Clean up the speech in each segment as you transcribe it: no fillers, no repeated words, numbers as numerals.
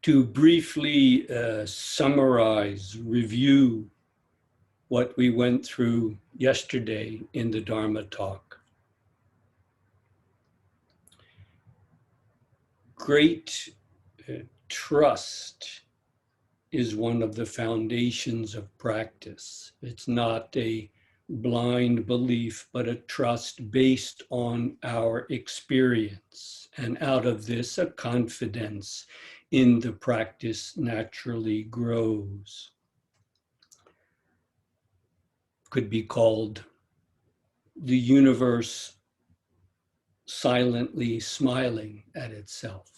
to briefly summarize, review what we went through yesterday in the Dharma Talk. Great trust is one of the foundations of practice. It's not a blind belief, but a trust based on our experience. And out of this, a confidence in the practice naturally grows. Could be called the universe silently smiling at itself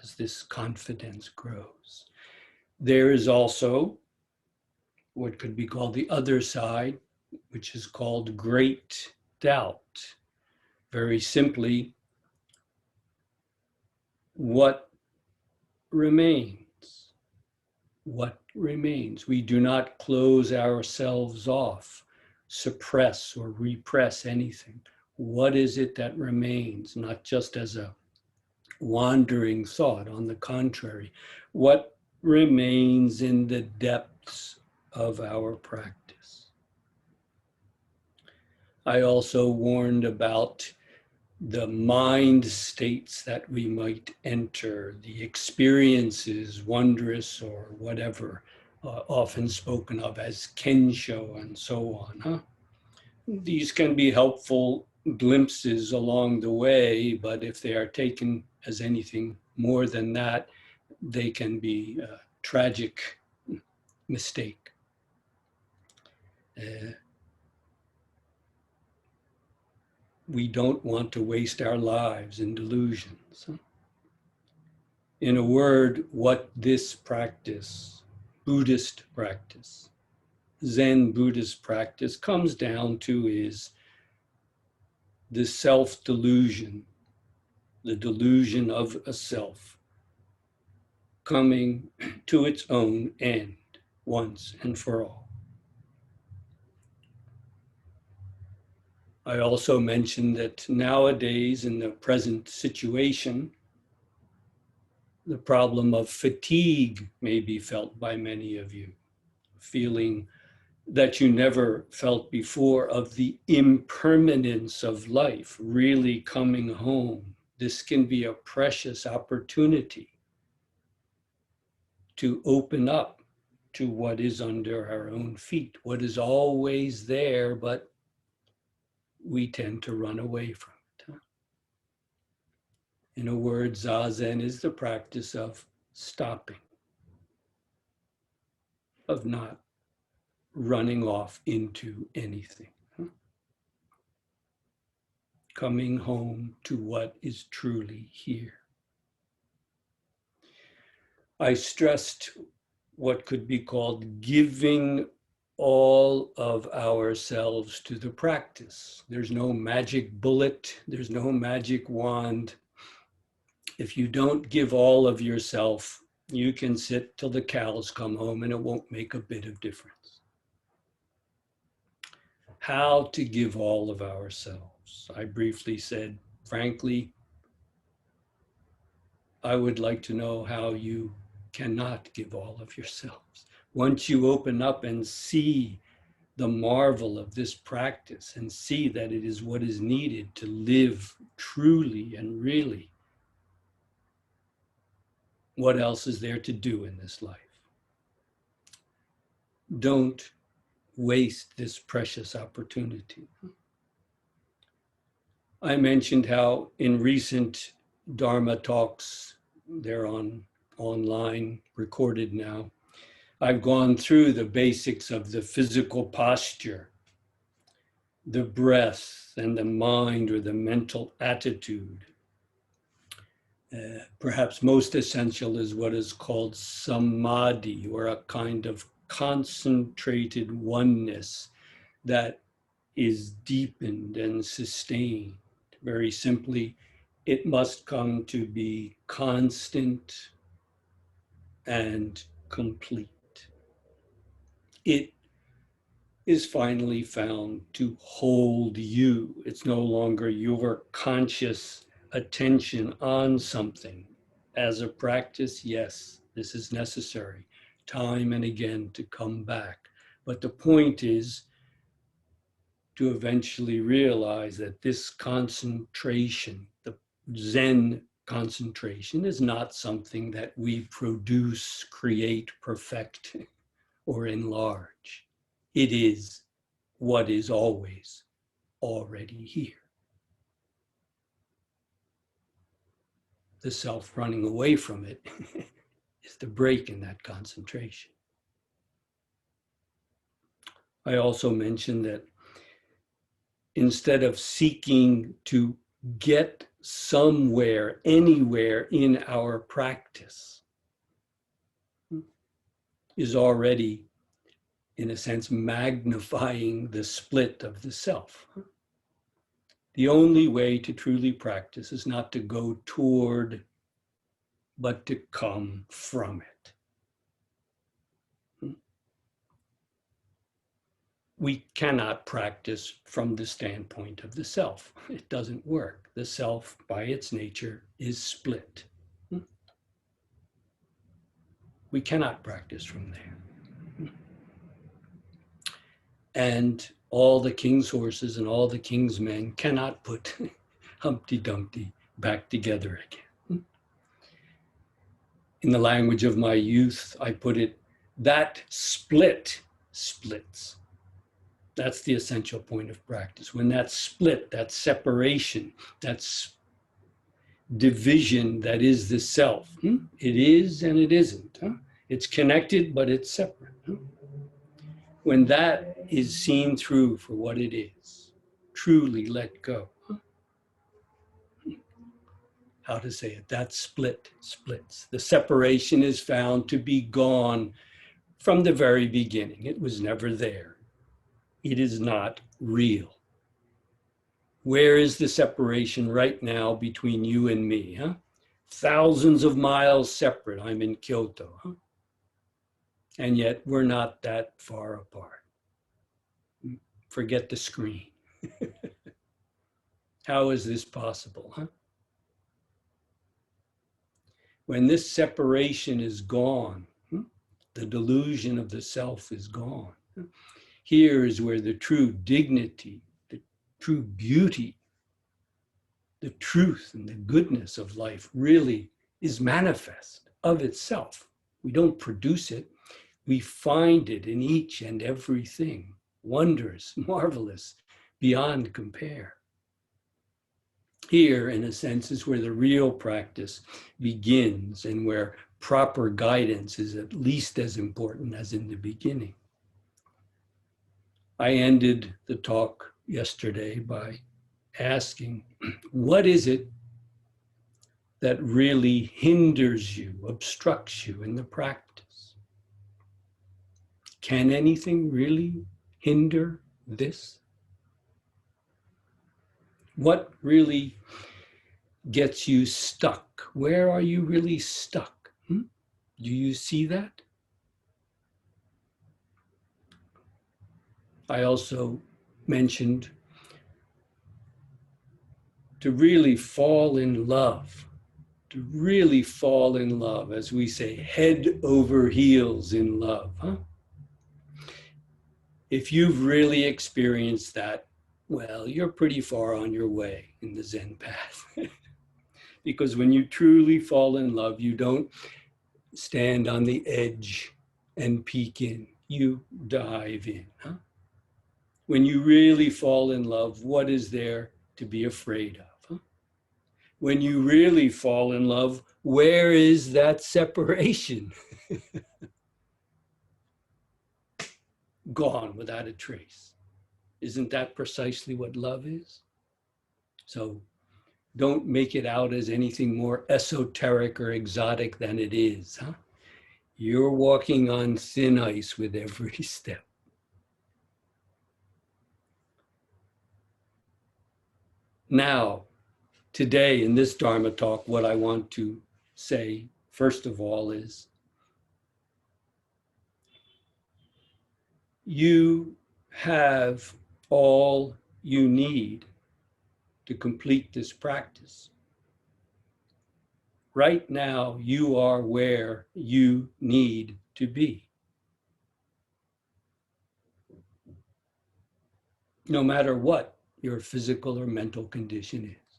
as this confidence grows. There is also what could be called the other side, which is called great doubt. Very simply, what remains? What remains? We do not close ourselves off, suppress or repress anything. What is it that remains? Not just as a wandering thought, on the contrary, what remains in the depths of our practice? I also warned about the mind states that we might enter, the experiences, wondrous or whatever, often spoken of as kensho and so on. These can be helpful glimpses along the way, but if they are taken as anything more than that, they can be a tragic mistake. We don't want to waste our lives in delusions. In a word, what this practice, Buddhist practice, Zen Buddhist practice comes down to is the self-delusion, the delusion of a self, coming to its own end once and for all. I also mentioned that nowadays, in the present situation, the problem of fatigue may be felt by many of you, feeling that you never felt before of the impermanence of life really coming home. This can be a precious opportunity to open up to what is under our own feet, what is always there, but we tend to run away from it. In a word, Zazen is the practice of stopping, of not running off into anything. Coming home to what is truly here. I stressed what could be called giving all of ourselves to the practice. There's no magic bullet, there's no magic wand. If you don't give all of yourself, you can sit till the cows come home and it won't make a bit of difference. How to give all of ourselves? I briefly said, frankly, I would like to know how you cannot give all of yourselves. Once you open up and see the marvel of this practice and see that it is what is needed to live truly and really, what else is there to do in this life? Don't waste this precious opportunity. I mentioned how in recent Dharma talks, they're online, recorded now, I've gone through the basics of the physical posture, the breath, and the mind or the mental attitude. Perhaps most essential is what is called samadhi, or a kind of concentrated oneness that is deepened and sustained. Very simply, it must come to be constant and complete. It is finally found to hold you. It's no longer your conscious attention on something. As a practice, yes, this is necessary, time and again to come back. But the point is to eventually realize that this concentration, the Zen concentration, is not something that we produce, create, perfect, or enlarge. It is what is always already here. The self running away from it is the break in that concentration. I also mentioned that instead of seeking to get somewhere, anywhere in our practice, is already, in a sense, magnifying the split of the self. The only way to truly practice is not to go toward, but to come from it. We cannot practice from the standpoint of the self. It doesn't work. The self, by its nature, is split. We cannot practice from there. And all the king's horses and all the king's men cannot put Humpty Dumpty back together again. In the language of my youth, I put it, that split splits. That's the essential point of practice. When that split, that separation, that's division that is the self, it is and it isn't. It's connected, but it's separate. When that is seen through for what it is, truly let go. How to say it? That split splits. The separation is found to be gone from the very beginning. It was never there. It is not real. Where is the separation right now between you and me? Thousands of miles separate. I'm in Kyoto. And yet we're not that far apart. Forget the screen. How is this possible? When this separation is gone, the delusion of the self is gone. Here is where the true dignity, the true beauty, the truth and the goodness of life really is manifest of itself. We don't produce it. We find it in each and everything. Wondrous, marvelous, beyond compare. Here, in a sense, is where the real practice begins and where proper guidance is at least as important as in the beginning. I ended the talk yesterday by asking, what is it that really hinders you, obstructs you in the practice? Can anything really hinder this? What really gets you stuck? Where are you really stuck? Do you see that? I also mentioned to really fall in love, as we say, head over heels in love. If you've really experienced that, well, you're pretty far on your way in the Zen path. Because when you truly fall in love, you don't stand on the edge and peek in. You dive in. When you really fall in love, what is there to be afraid of? When you really fall in love, where is that separation? Gone without a trace. Isn't that precisely what love is? So don't make it out as anything more esoteric or exotic than it is. You're walking on thin ice with every step. Now, today in this Dharma talk, what I want to say, first of all, is you have all you need to complete this practice. Right now, you are where you need to be. No matter what your physical or mental condition is.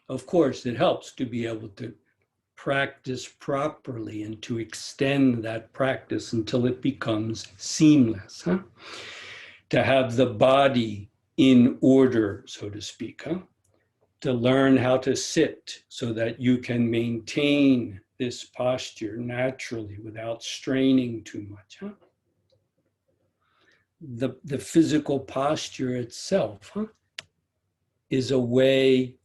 Of course, it helps to be able to practice properly and to extend that practice until it becomes seamless. To have the body in order, so to speak. To learn how to sit so that you can maintain this posture naturally without straining too much. The physical posture itself is a way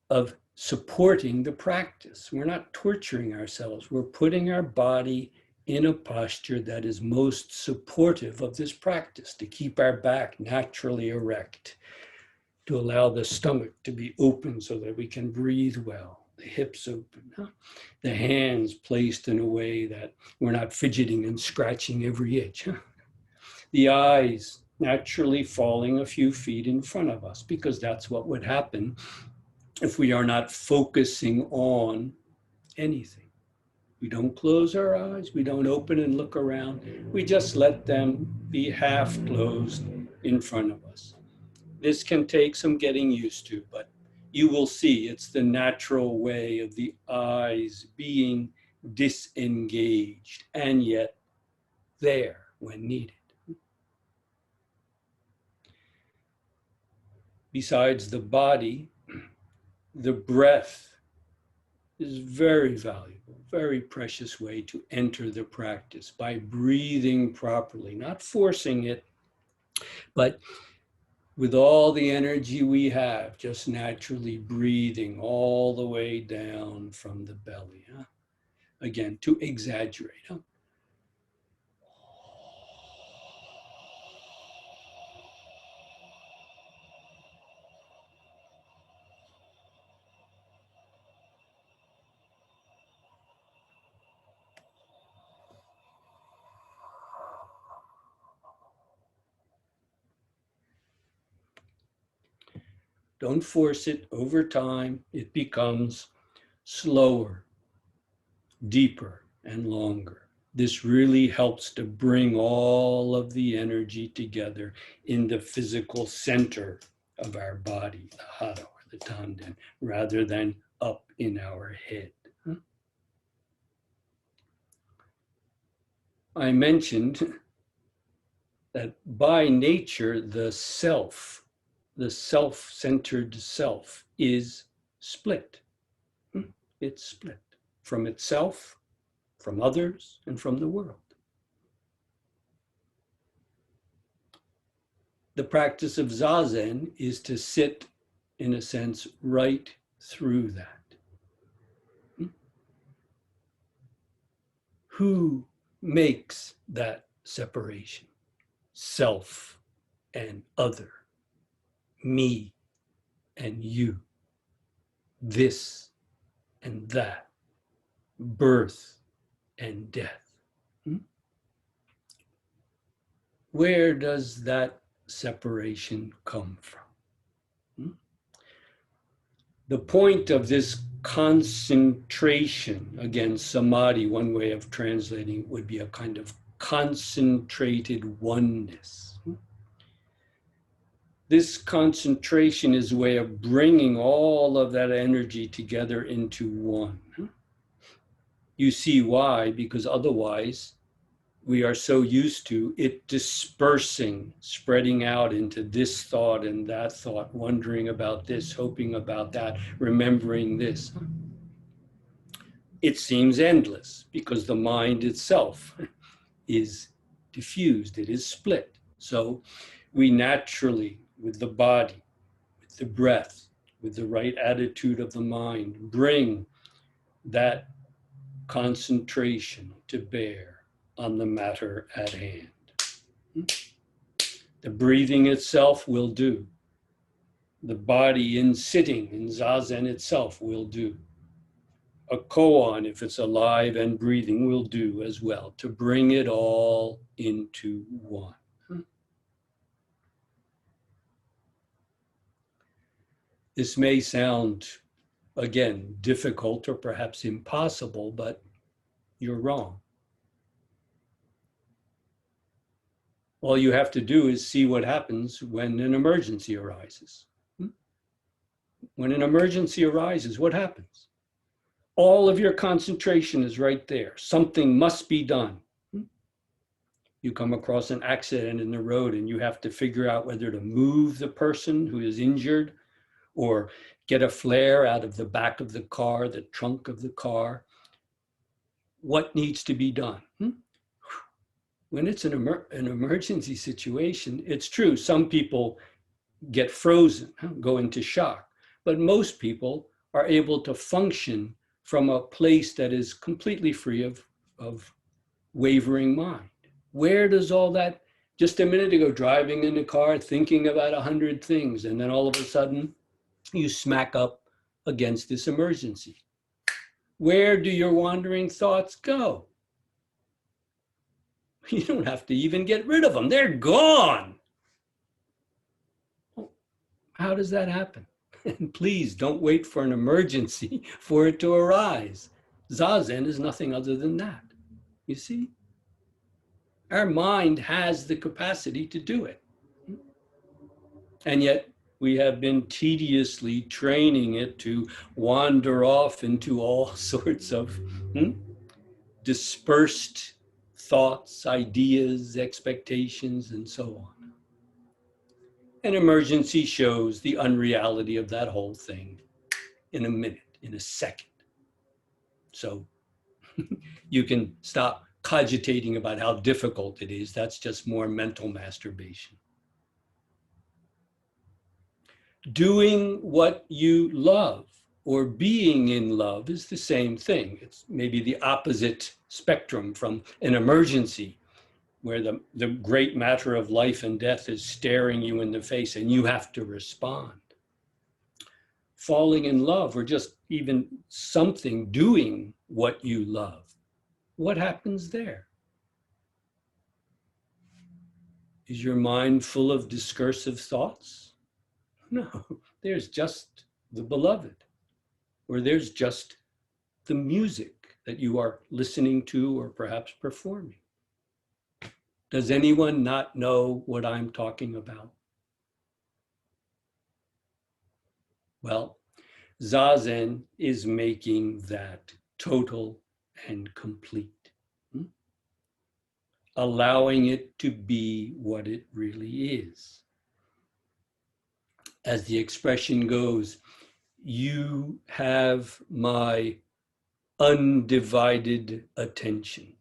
of supporting the practice. We're not torturing ourselves. We're putting our body in a posture that is most supportive of this practice, to keep our back naturally erect, to allow the stomach to be open so that we can breathe well, the hips open, the hands placed in a way that we're not fidgeting and scratching every itch, the eyes naturally falling a few feet in front of us, because that's what would happen if we are not focusing on anything. We don't close our eyes, we don't open and look around, we just let them be half closed in front of us. This can take some getting used to, but you will see it's the natural way of the eyes being disengaged and yet there when needed. Besides the body, the breath is very valuable, very precious way to enter the practice by breathing properly, not forcing it, but with all the energy we have, just naturally breathing all the way down from the belly. Again, to exaggerate. Don't force it. Over time, it becomes slower, deeper, and longer. This really helps to bring all of the energy together in the physical center of our body, the hara or the tanden, rather than up in our head. I mentioned that by nature, the self-centered self is split. It's split from itself, from others, and from the world. The practice of Zazen is to sit, in a sense, right through that. Who makes that separation? Self and other, me and you, this and that, birth and death. Where does that separation come from? The point of this concentration, again, samadhi, one way of translating it would be a kind of concentrated oneness. This concentration is a way of bringing all of that energy together into one. You see why, because otherwise we are so used to it dispersing, spreading out into this thought and that thought, wondering about this, hoping about that, remembering this. It seems endless because the mind itself is diffused, it is split. So we naturally, with the body, with the breath, with the right attitude of the mind, bring that concentration to bear on the matter at hand. The breathing itself will do. The body in sitting, in Zazen itself, will do. A koan, if it's alive and breathing, will do as well, to bring it all into one. This may sound Again, difficult or perhaps impossible, but you're wrong. All you have to do is see what happens when an emergency arises. When an emergency arises, what happens? All of your concentration is right there. Something must be done. You come across an accident in the road and you have to figure out whether to move the person who is injured or get a flare out of the back of the car, the trunk of the car. What needs to be done? When it's an emergency situation, it's true. Some people get frozen, go into shock, but most people are able to function from a place that is completely free of wavering mind. Where does all that, just a minute ago, driving in the car, thinking about 100 things, and then all of a sudden you smack up against this emergency. Where do your wandering thoughts go? You don't have to even get rid of them. They're gone. How does that happen? And please don't wait for an emergency for it to arise. Zazen is nothing other than that. You see? Our mind has the capacity to do it. And yet we have been tediously training it to wander off into all sorts of dispersed thoughts, ideas, expectations, and so on. An emergency shows the unreality of that whole thing in a minute, in a second. So you can stop cogitating about how difficult it is. That's just more mental masturbation. Doing what you love or being in love is the same thing. It's maybe the opposite spectrum from an emergency where the great matter of life and death is staring you in the face and you have to respond. Falling in love or just even something, doing what you love. What happens there? Is your mind full of discursive thoughts? No, there's just the beloved, or there's just the music that you are listening to or perhaps performing. Does anyone not know what I'm talking about? Well, Zazen is making that total and complete, allowing it to be what it really is. As the expression goes, you have my undivided attention.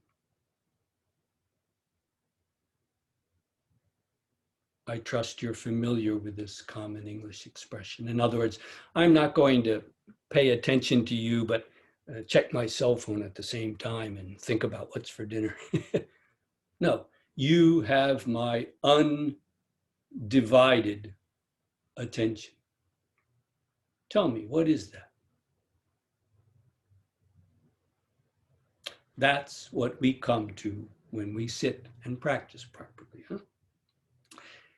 I trust you're familiar with this common English expression. In other words, I'm not going to pay attention to you, but check my cell phone at the same time and think about what's for dinner. No, you have my undivided attention. Tell me, what is that? That's what we come to when we sit and practice properly.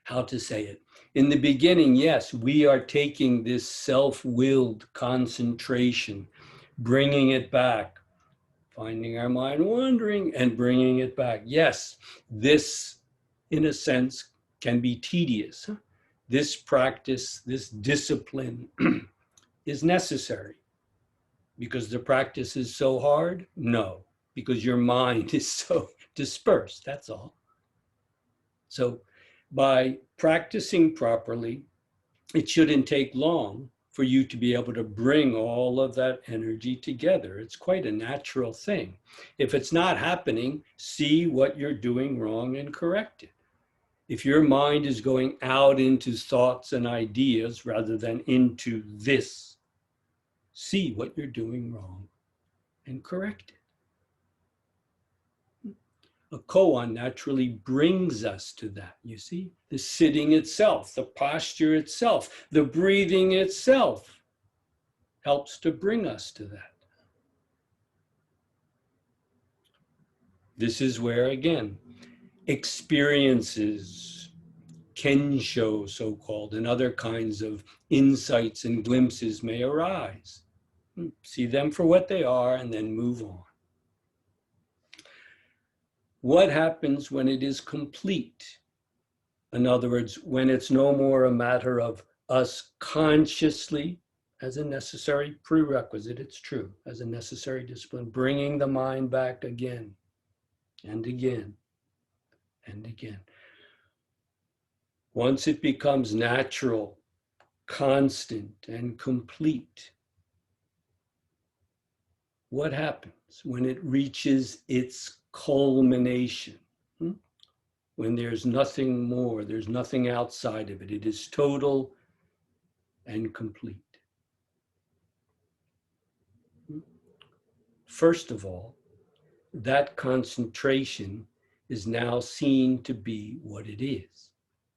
How to say it. In the beginning, yes, we are taking this self-willed concentration, bringing it back, finding our mind wandering and bringing it back. Yes, this, in a sense, can be tedious. This practice, this discipline is necessary. Because the practice is so hard? No, because your mind is so dispersed, that's all. So by practicing properly, it shouldn't take long for you to be able to bring all of that energy together. It's quite a natural thing. If it's not happening, see what you're doing wrong and correct it. If your mind is going out into thoughts and ideas rather than into this, see what you're doing wrong and correct it. A koan naturally brings us to that, you see? The sitting itself, the posture itself, the breathing itself helps to bring us to that. This is where, again, experiences, kensho so-called, and other kinds of insights and glimpses may arise. See them for what they are and then move on. What happens when it is complete? In other words, when it's no more a matter of us consciously, as a necessary prerequisite, it's true, as a necessary discipline, bringing the mind back again and again and again. Once it becomes natural, constant, and complete, what happens when it reaches its culmination? When there's nothing more, there's nothing outside of it. It is total and complete. First of all, that concentration is now seen to be what it is.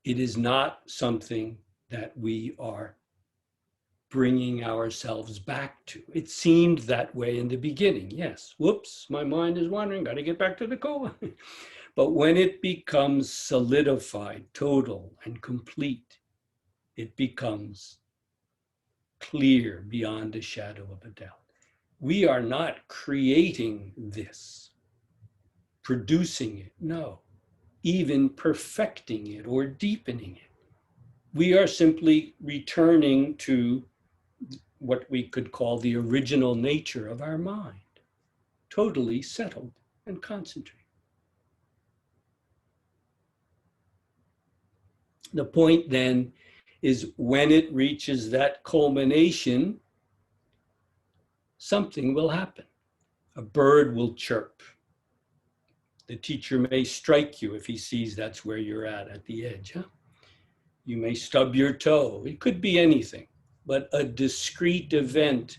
It is not something that we are bringing ourselves back to. It seemed that way in the beginning. Yes, whoops, my mind is wandering, got to get back to the koa. But when it becomes solidified, total, and complete, it becomes clear beyond a shadow of a doubt. We are not creating this, producing it, no, even perfecting it or deepening it. We are simply returning to what we could call the original nature of our mind, totally settled and concentrated. The point then is when it reaches that culmination, something will happen. A bird will chirp. The teacher may strike you if he sees that's where you're at the edge. Huh? You may stub your toe. It could be anything, but a discrete event,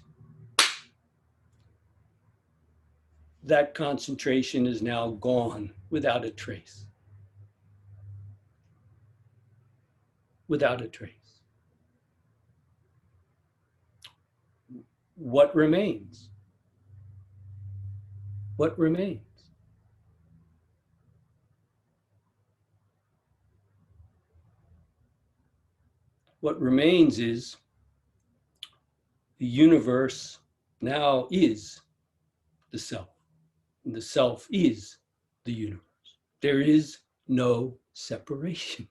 that concentration is now gone without a trace. Without a trace. What remains? What remains? What remains is the universe now is the self, and the self is the universe. There is no separation.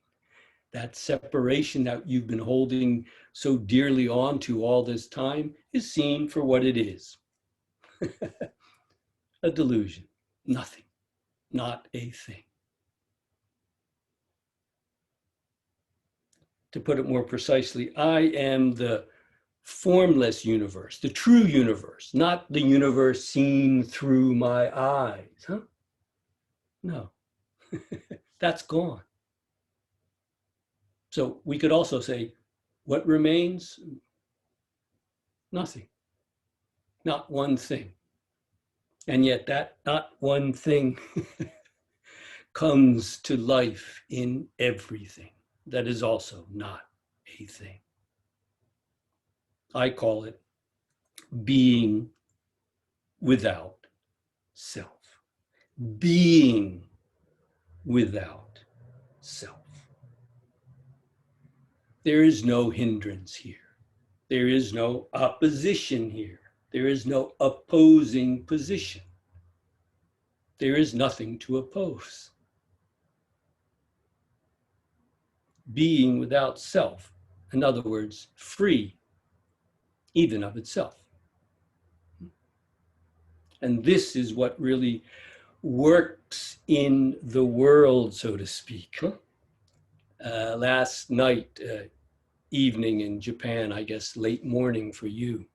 That separation that you've been holding so dearly on to all this time is seen for what it is. A delusion, nothing, not a thing. To put it more precisely, I am the formless universe, the true universe, not the universe seen through my eyes. Huh? No, that's gone. So we could also say, what remains? Nothing, not one thing. And yet that not one thing comes to life in everything that is also not a thing. I call it being without self. Being without self. There is no hindrance here. There is no opposition here. There is no opposing position. There is nothing to oppose. Being without self, in other words, free even of itself. And this is what really works in the world, so to speak. Last night, evening in Japan, I guess late morning for you,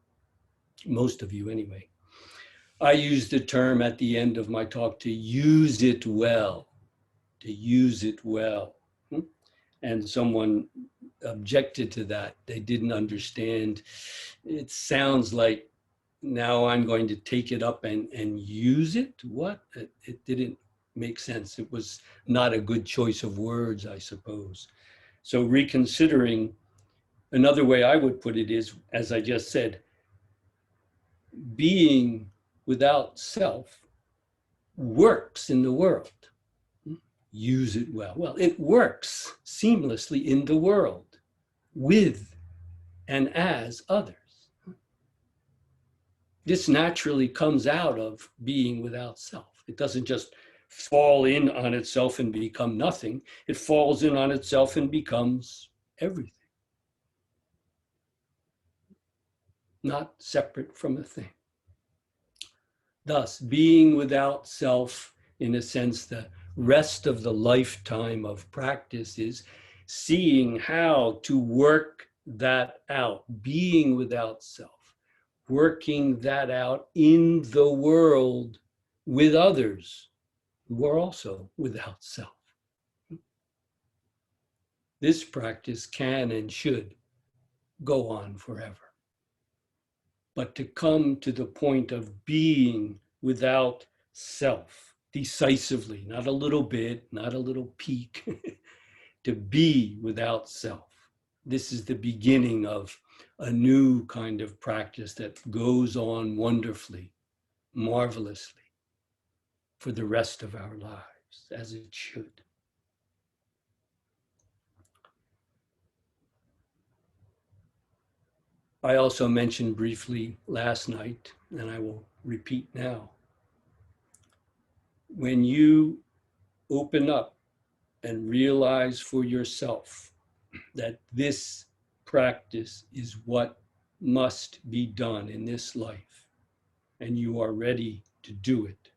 most of you anyway, I used the term at the end of my talk to use it well, to use it well. And someone objected to that. They didn't understand. It sounds like now I'm going to take it up and use it. What? It didn't make sense. It was not a good choice of words, I suppose. So reconsidering, another way I would put it is, as I just said, being without self works in the world. Use it well. Well, it works seamlessly in the world with and as others. This naturally comes out of being without self. It doesn't just fall in on itself and become nothing. It falls in on itself and becomes everything, not separate from a thing. Thus, being without self, in a sense, the rest of the lifetime of practice is seeing how to work that out, being without self, working that out in the world with others who are also without self. This practice can and should go on forever. But to come to the point of being without self decisively, not a little bit, not a little peak, to be without self. This is the beginning of a new kind of practice that goes on wonderfully, marvelously for the rest of our lives, as it should. I also mentioned briefly last night, and I will repeat now. When you open up and realize for yourself that this practice is what must be done in this life, and you are ready to do it,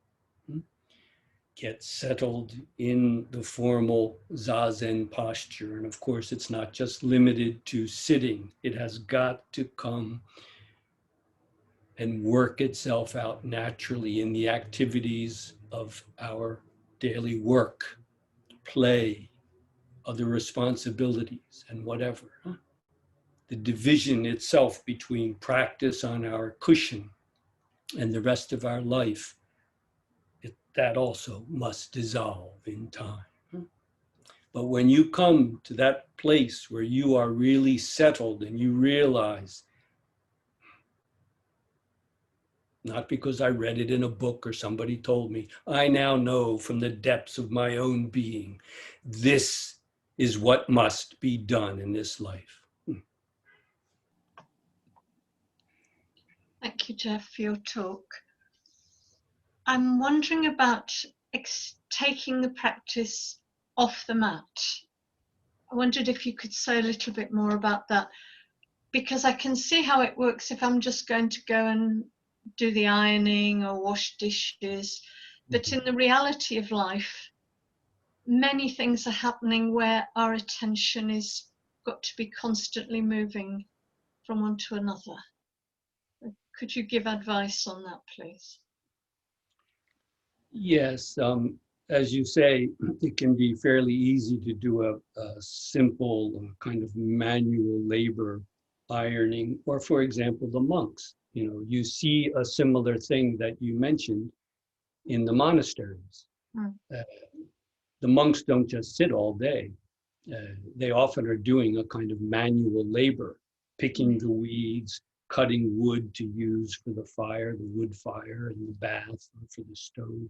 get settled in the formal zazen posture. And of course, it's not just limited to sitting. It has got to come and work itself out naturally in the activities of our daily work, play, other responsibilities, and whatever. The division itself between practice on our cushion and the rest of our life, that also must dissolve in time. But when you come to that place where you are really settled and you realize, not because I read it in a book or somebody told me, I now know from the depths of my own being, this is what must be done in this life. Thank you, Jeff, for your talk. I'm wondering about taking the practice off the mat. I wondered if you could say a little bit more about that, because I can see how it works if I'm just going to go and do the ironing or wash dishes. But in the reality of life, many things are happening where our attention is got to be constantly moving from one to another. Could you give advice on that, please? Yes, as you say, it can be fairly easy to do a simple kind of manual labor ironing, or for example, the monks. You know, you see a similar thing that you mentioned in the monasteries. The monks don't just sit all day. They often are doing a kind of manual labor, picking the weeds, cutting wood to use for the fire, the wood fire, and the bath, or for the stove.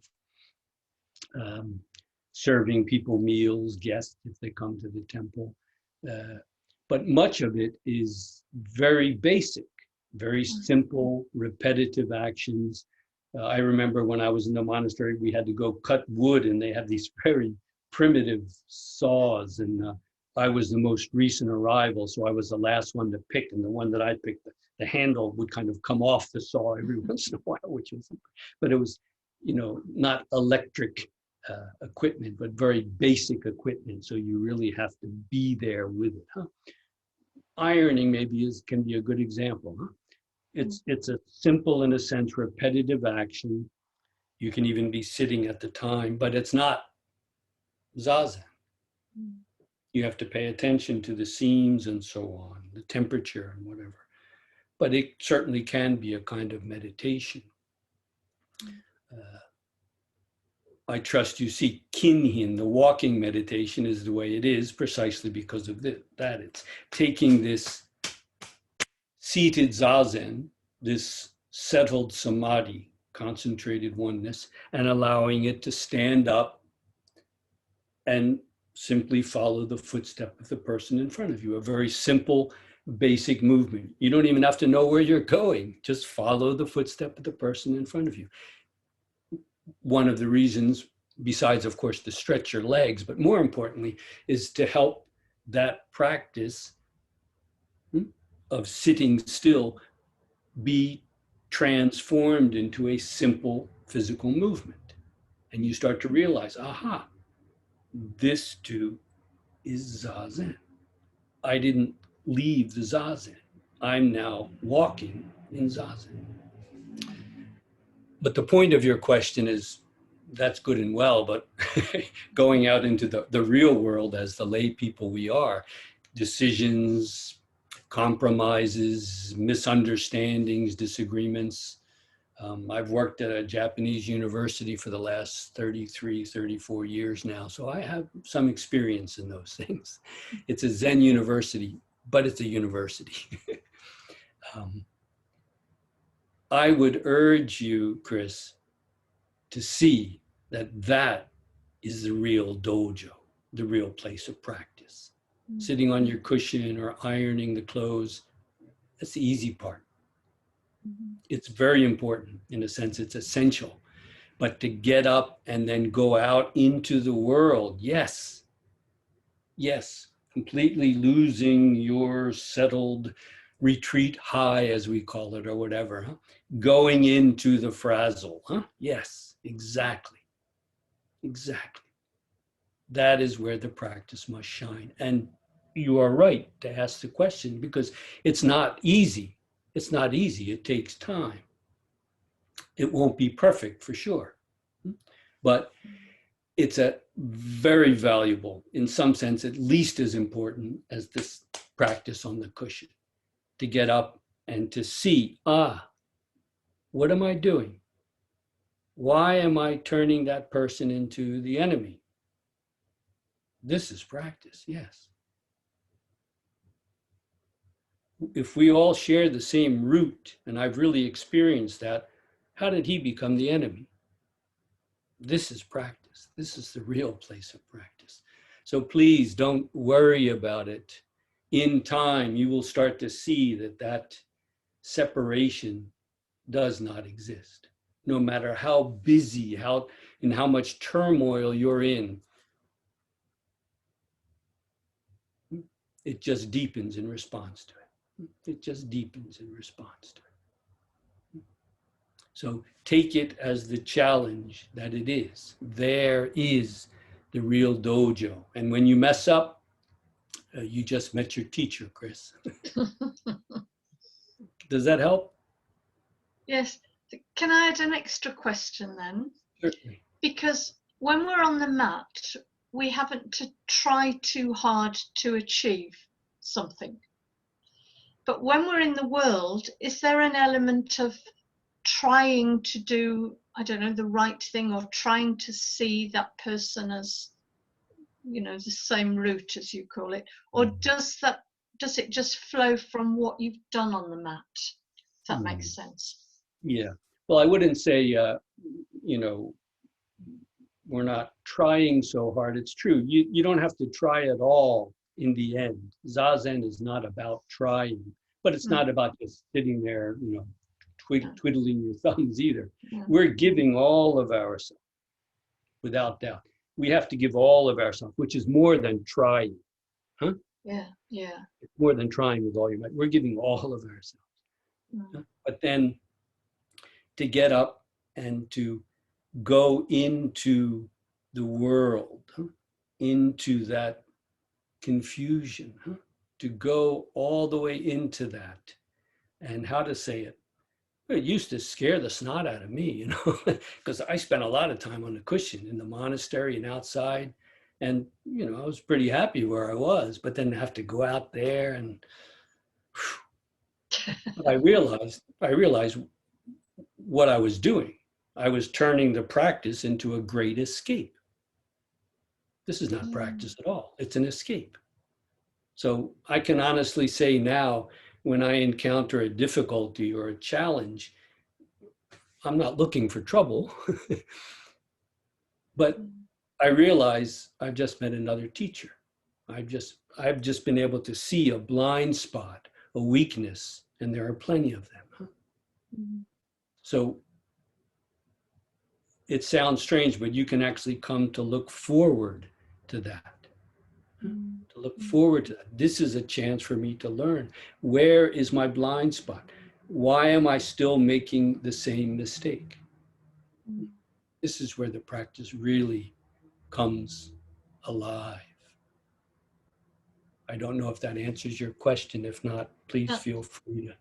Serving people meals, guests if they come to the temple. But much of it is very basic, very simple, repetitive actions. I remember when I was in the monastery, we had to go cut wood, and they have these very primitive saws. And I was the most recent arrival, so I was the last one to pick. And the one that I picked, the handle would kind of come off the saw every once in a while, which was, but it was, you know, not electric equipment, but very basic equipment. So you really have to be there with it. Ironing maybe can be a good example. It's a simple, in a sense, repetitive action. You can even be sitting at the time, but it's not zazen. You have to pay attention to the seams and so on, the temperature and whatever. But it certainly can be a kind of meditation. I trust you see kinhin, the walking meditation, is the way it is precisely because of that. It's taking this seated zazen, this settled samadhi, concentrated oneness, and allowing it to stand up and simply follow the footstep of the person in front of you. A very simple basic movement. You don't even have to know where you're going. Just follow the footstep of the person in front of you. One of the reasons, besides, of course, to stretch your legs, but more importantly, is to help that practice of sitting still be transformed into a simple physical movement. And you start to realize, aha, this too is Zazen. I didn't leave the Zazen. I'm now walking in Zazen. But the point of your question is, that's good and well, but going out into the real world as the lay people we are, decisions, compromises, misunderstandings, disagreements. I've worked at a Japanese university for the last 33, 34 years now, so I have some experience in those things. It's a Zen university, but it's a university. I would urge you, Chris, to see that that is the real dojo, the real place of practice. Mm-hmm. Sitting on your cushion or ironing the clothes, that's the easy part. Mm-hmm. It's very important. In a sense, it's essential. But to get up and then go out into the world, yes, completely losing your settled retreat high, as we call it, or whatever, huh? Going into the frazzle, huh? Yes, exactly. That is where the practice must shine. And you are right to ask the question, because it's not easy. It takes time. It won't be perfect for sure, but it's a very valuable, in some sense, at least as important as this practice on the cushion, to get up and to see, what am I doing? Why am I turning that person into the enemy? This is practice, yes. If we all share the same root, and I've really experienced that, how did he become the enemy? This is practice. This is the real place of practice. So please don't worry about it. In time, you will start to see that that separation does not exist. No matter how busy, and how much turmoil you're in, it just deepens in response to it. It just deepens in response to it. So take it as the challenge that it is. There is the real dojo. And when you mess up, you just met your teacher, Chris. Does that help? Yes. Can I add an extra question then? Certainly. Because when we're on the mat, we haven't to try too hard to achieve something. But when we're in the world, is there an element of trying to do, I don't know, the right thing, or trying to see that person as, the same route, as you call it? Or does it just flow from what you've done on the mat? If that makes sense. Yeah. Well, I wouldn't say, we're not trying so hard. It's true. You don't have to try at all in the end. Zazen is not about trying, but it's not about just sitting there, twiddling your thumbs either. We're giving all of ourselves, without doubt. We have to give all of ourselves, which is more than trying. Huh? Yeah. It's more than trying with all your might. We're giving all of ourselves. Huh? But then to get up and to go into the world, into that confusion, to go all the way into that. And how to say it? It used to scare the snot out of me, because I spent a lot of time on the cushion in the monastery and outside. And, I was pretty happy where I was, but then have to go out there and I realized what I was doing. I was turning the practice into a great escape. This is not practice at all. It's an escape. So I can honestly say now, when I encounter a difficulty or a challenge, I'm not looking for trouble, but I realize I've just met another teacher. I've just been able to see a blind spot a weakness, and there are plenty of them. Huh? Mm. So it sounds strange, but you can actually come to look forward to that. Mm. To look forward to that. This is a chance for me to learn. Where is my blind spot? Why am I still making the same mistake? Mm. This is where the practice really comes alive. I don't know if that answers your question. If not, please That, feel free to.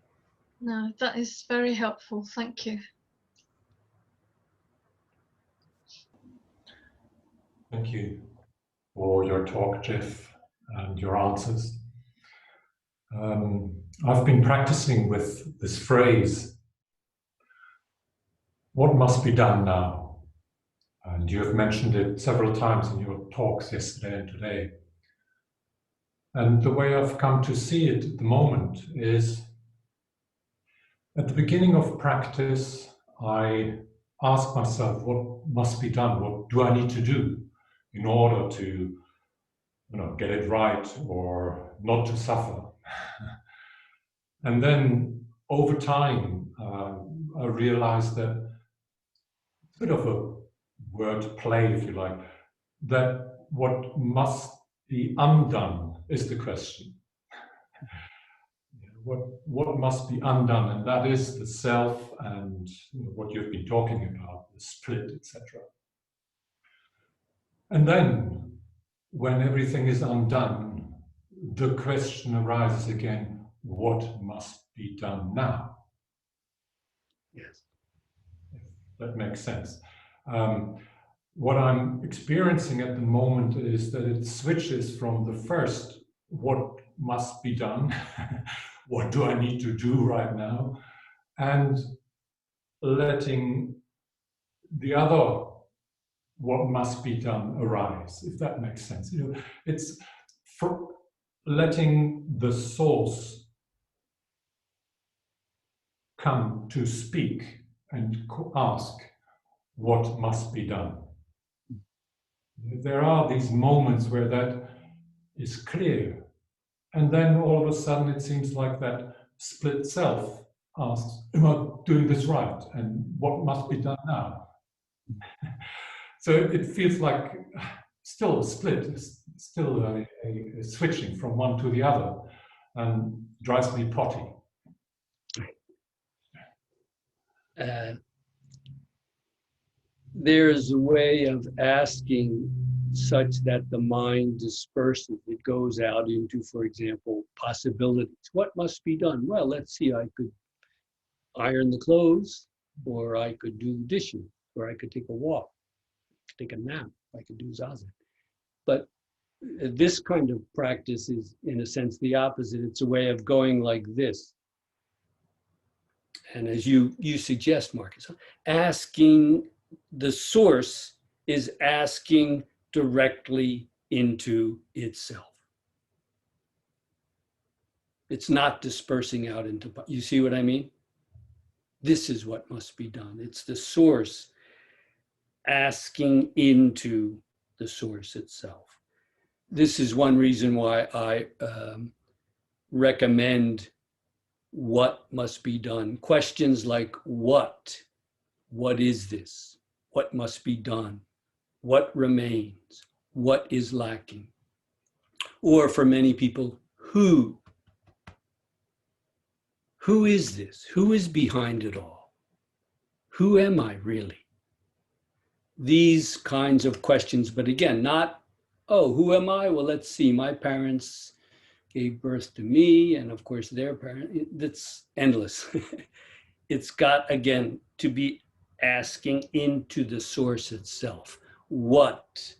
no, that is very helpful. Thank you. Thank you for your talk, Jeff, and your answers. I've been practicing with this phrase, what must be done now? And you have mentioned it several times in your talks yesterday and today. And the way I've come to see it at the moment is at the beginning of practice, I ask myself, what must be done? What do I need to do in order to get it right or not to suffer? And then over time, I realized that it's a bit of a word play, if you like, that what must be undone is the question. What must be undone? And that is the self and what you've been talking about, the split, etc. And then, when everything is undone, the question arises again, what must be done now? Yes. That makes sense. What I'm experiencing at the moment is that it switches from the first, what must be done, what do I need to do right now, and letting the other, what must be done, arise, if that makes sense. It's for letting the source come to speak and ask what must be done. There are these moments where that is clear. And then all of a sudden it seems like that split self asks, am I doing this right? And what must be done now? So it feels like still a split, still a switching from one to the other, and drives me potty. There's a way of asking such that the mind disperses. It goes out into, for example, possibilities. What must be done? Well, let's see, I could iron the clothes, or I could do the dishes, or I could take a walk, take a nap, I could do zazen. But this kind of practice is, in a sense, the opposite. It's a way of going like this. And as you suggest, Marcus, asking, the source is asking directly into itself. It's not dispersing out into, you see what I mean? This is what must be done. It's the source asking into the source itself. This is one reason why I recommend what must be done. Questions like what is this? What must be done? What remains? What is lacking? Or for many people, who? Who is this? Who is behind it all? Who am I really? These kinds of questions, but again, not, oh, who am I? Well, let's see, my parents gave birth to me, and of course their parents, that's endless. It's got, again, to be asking into the source itself. What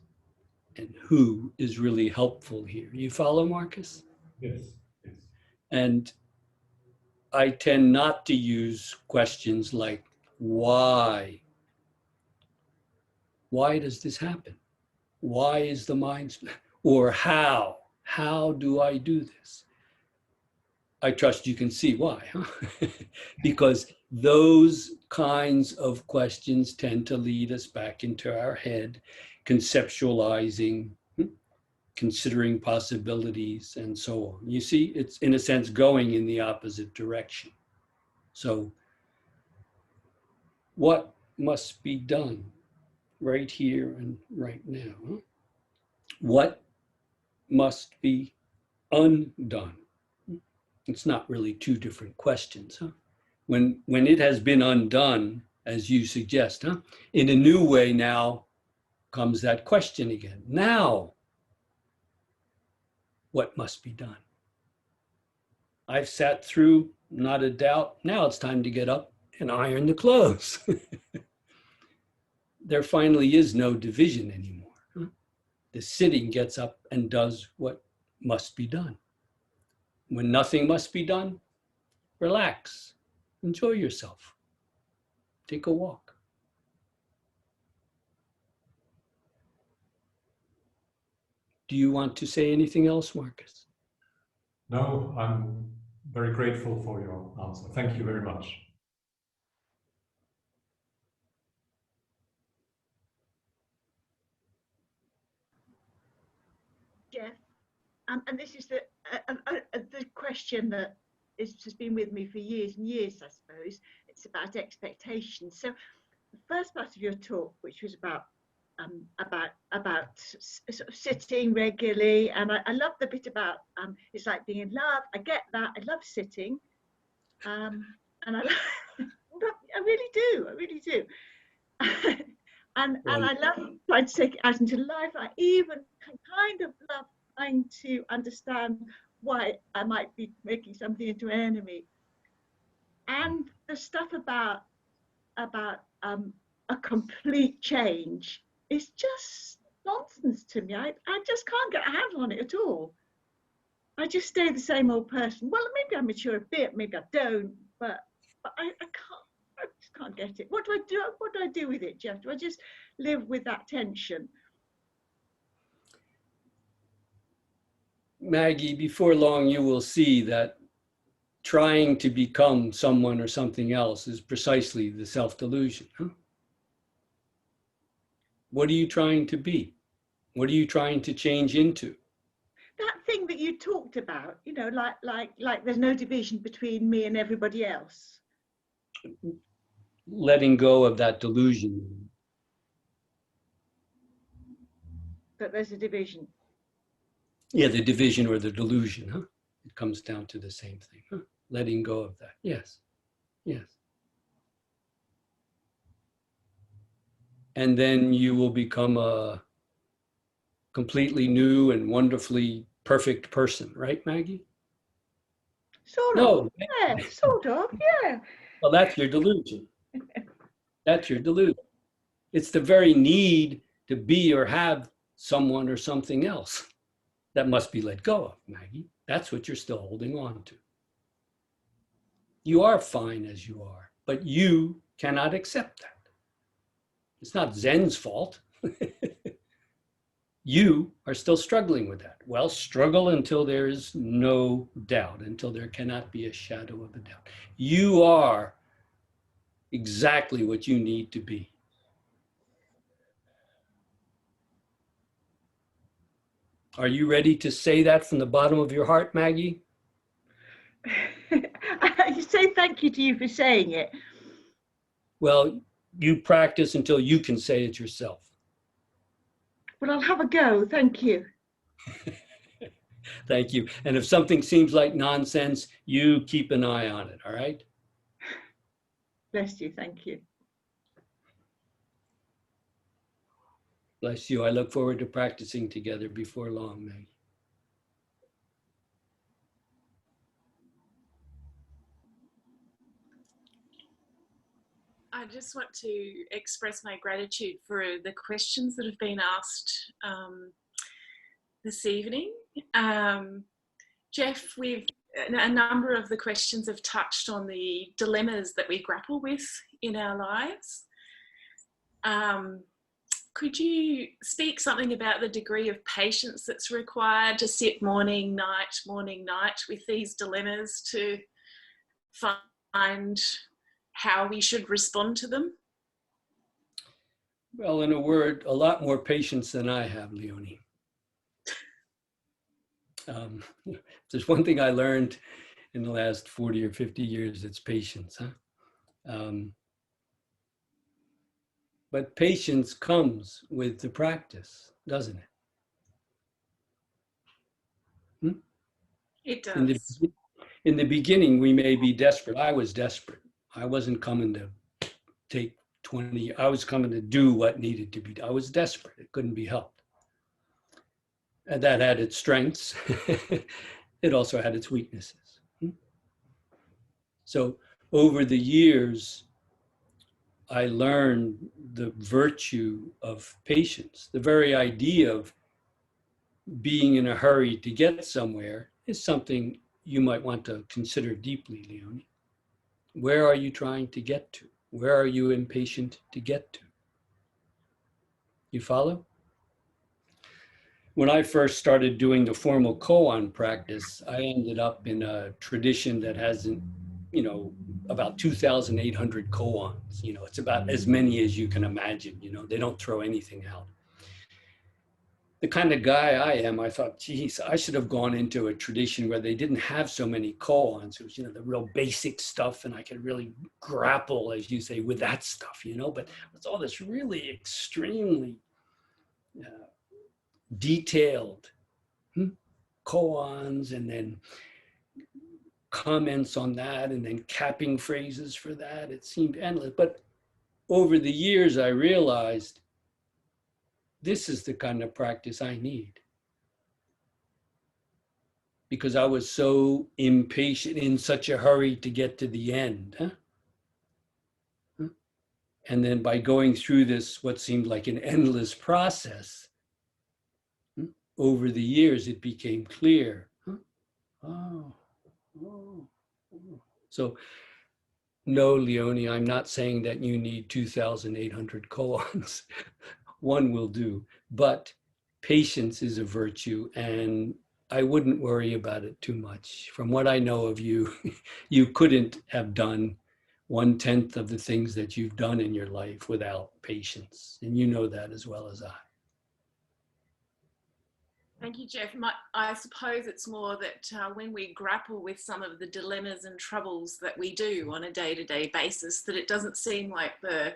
and who is really helpful here. You follow, Marcus? Yes, yes. And I tend not to use questions like, why? Why does this happen? Why is the mind split? Or how? How do I do this? I trust you can see why, huh? Because those kinds of questions tend to lead us back into our head, conceptualizing considering possibilities, and so on. You see, it's in a sense going in the opposite direction. So what must be done right here and right now? What must be undone? It's not really two different questions. When it has been undone, as you suggest, in a new way now comes that question again. Now, what must be done? I've sat through, not a doubt. Now it's time to get up and iron the clothes. There finally is no division anymore. The sitting gets up and does what must be done. When nothing must be done, relax, enjoy yourself, take a walk. Do you want to say anything else, Marcus? No, I'm very grateful for your answer. Thank you very much. Jeff, and this is the question that has been with me for years and years, I suppose. It's about expectations. So the first part of your talk, which was about sort of sitting regularly, and I love the bit about it's like being in love. I get that. I love sitting, and I really do. And I love trying to take it out into life. I even kind of love trying to understand why I might be making something into an enemy. And the stuff about a complete change is just nonsense to me. I just can't get a handle on it at all. I just stay the same old person. Well, maybe I mature a bit, maybe I don't, but I just can't get it. What do I do? What do I do with it, Jeff? Do I just live with that tension? Maggie, before long you will see that trying to become someone or something else is precisely the self-delusion. What are you trying to be? What are you trying to change into? That thing that you talked about, you know, like there's no division between me and everybody else. Letting go of that delusion. That there's a division. Yeah, the division or the delusion, It comes down to the same thing, Letting go of that. Yes, yes. And then you will become a completely new and wonderfully perfect person, right, Maggie? Sort of. Yeah, sort of, yeah. Well, that's your delusion. That's your delusion. It's the very need to be or have someone or something else that must be let go of, Maggie. That's what you're still holding on to. You are fine as you are, but you cannot accept that. It's not Zen's fault. You are still struggling with that. Well, struggle until there is no doubt, until there cannot be a shadow of a doubt. You are exactly what you need to be. Are you ready to say that from the bottom of your heart, Maggie? You say thank you to you for saying it. Well, you practice until you can say it yourself. Well, I'll have a go. Thank you. Thank you. And if something seems like nonsense, you keep an eye on it, all right? Bless you. Thank you. Bless you. I look forward to practicing together before long, Maggie. I just want to express my gratitude for the questions that have been asked this evening. Jeff, a number of the questions have touched on the dilemmas that we grapple with in our lives. Could you speak something about the degree of patience that's required to sit morning, night with these dilemmas to find how we should respond to them? Well, in a word, a lot more patience than I have, Leonie. If there's one thing I learned in the last 40 or 50 years, it's patience. But patience comes with the practice, doesn't it? It In does. the beginning, we may be desperate. I was desperate. I wasn't coming to take 20, I was coming to do what needed to be done. I was desperate. It couldn't be helped. And that had its strengths. It also had its weaknesses. So over the years, I learned the virtue of patience. The very idea of being in a hurry to get somewhere is something you might want to consider deeply, Leonie. Where are you trying to get to? Where are you impatient to get to? You follow? When I first started doing the formal koan practice, I ended up in a tradition that has, about 2,800 koans. It's about as many as you can imagine. They don't throw anything out. The kind of guy I am, I thought, geez, I should have gone into a tradition where they didn't have so many koans. It was, the real basic stuff, and I could really grapple, as you say, with that stuff, But it's all this really extremely detailed koans, and then comments on that, and then capping phrases for that. It seemed endless. But over the years, I realized this is the kind of practice I need, because I was so impatient, in such a hurry to get to the end. And then by going through this, what seemed like an endless process, over the years, it became clear. Oh. So, no, Leonie, I'm not saying that you need 2,800 koans. One will do, but patience is a virtue, and I wouldn't worry about it too much. From what I know of you, you couldn't have done 1/10 of the things that you've done in your life without patience, and you know that as well as I. Thank you, Jeff. I suppose it's more that when we grapple with some of the dilemmas and troubles that we do on a day-to-day basis, that it doesn't seem like the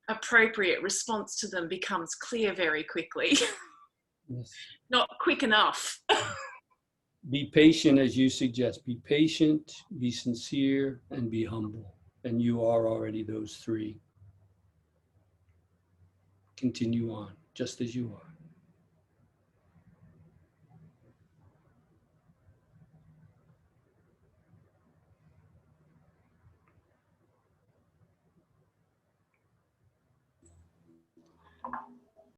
appropriate response to them becomes clear very quickly. Yes. Not quick enough. Be patient, as you suggest. Be patient, be sincere, and be humble. And you are already those three. Continue on, just as you are.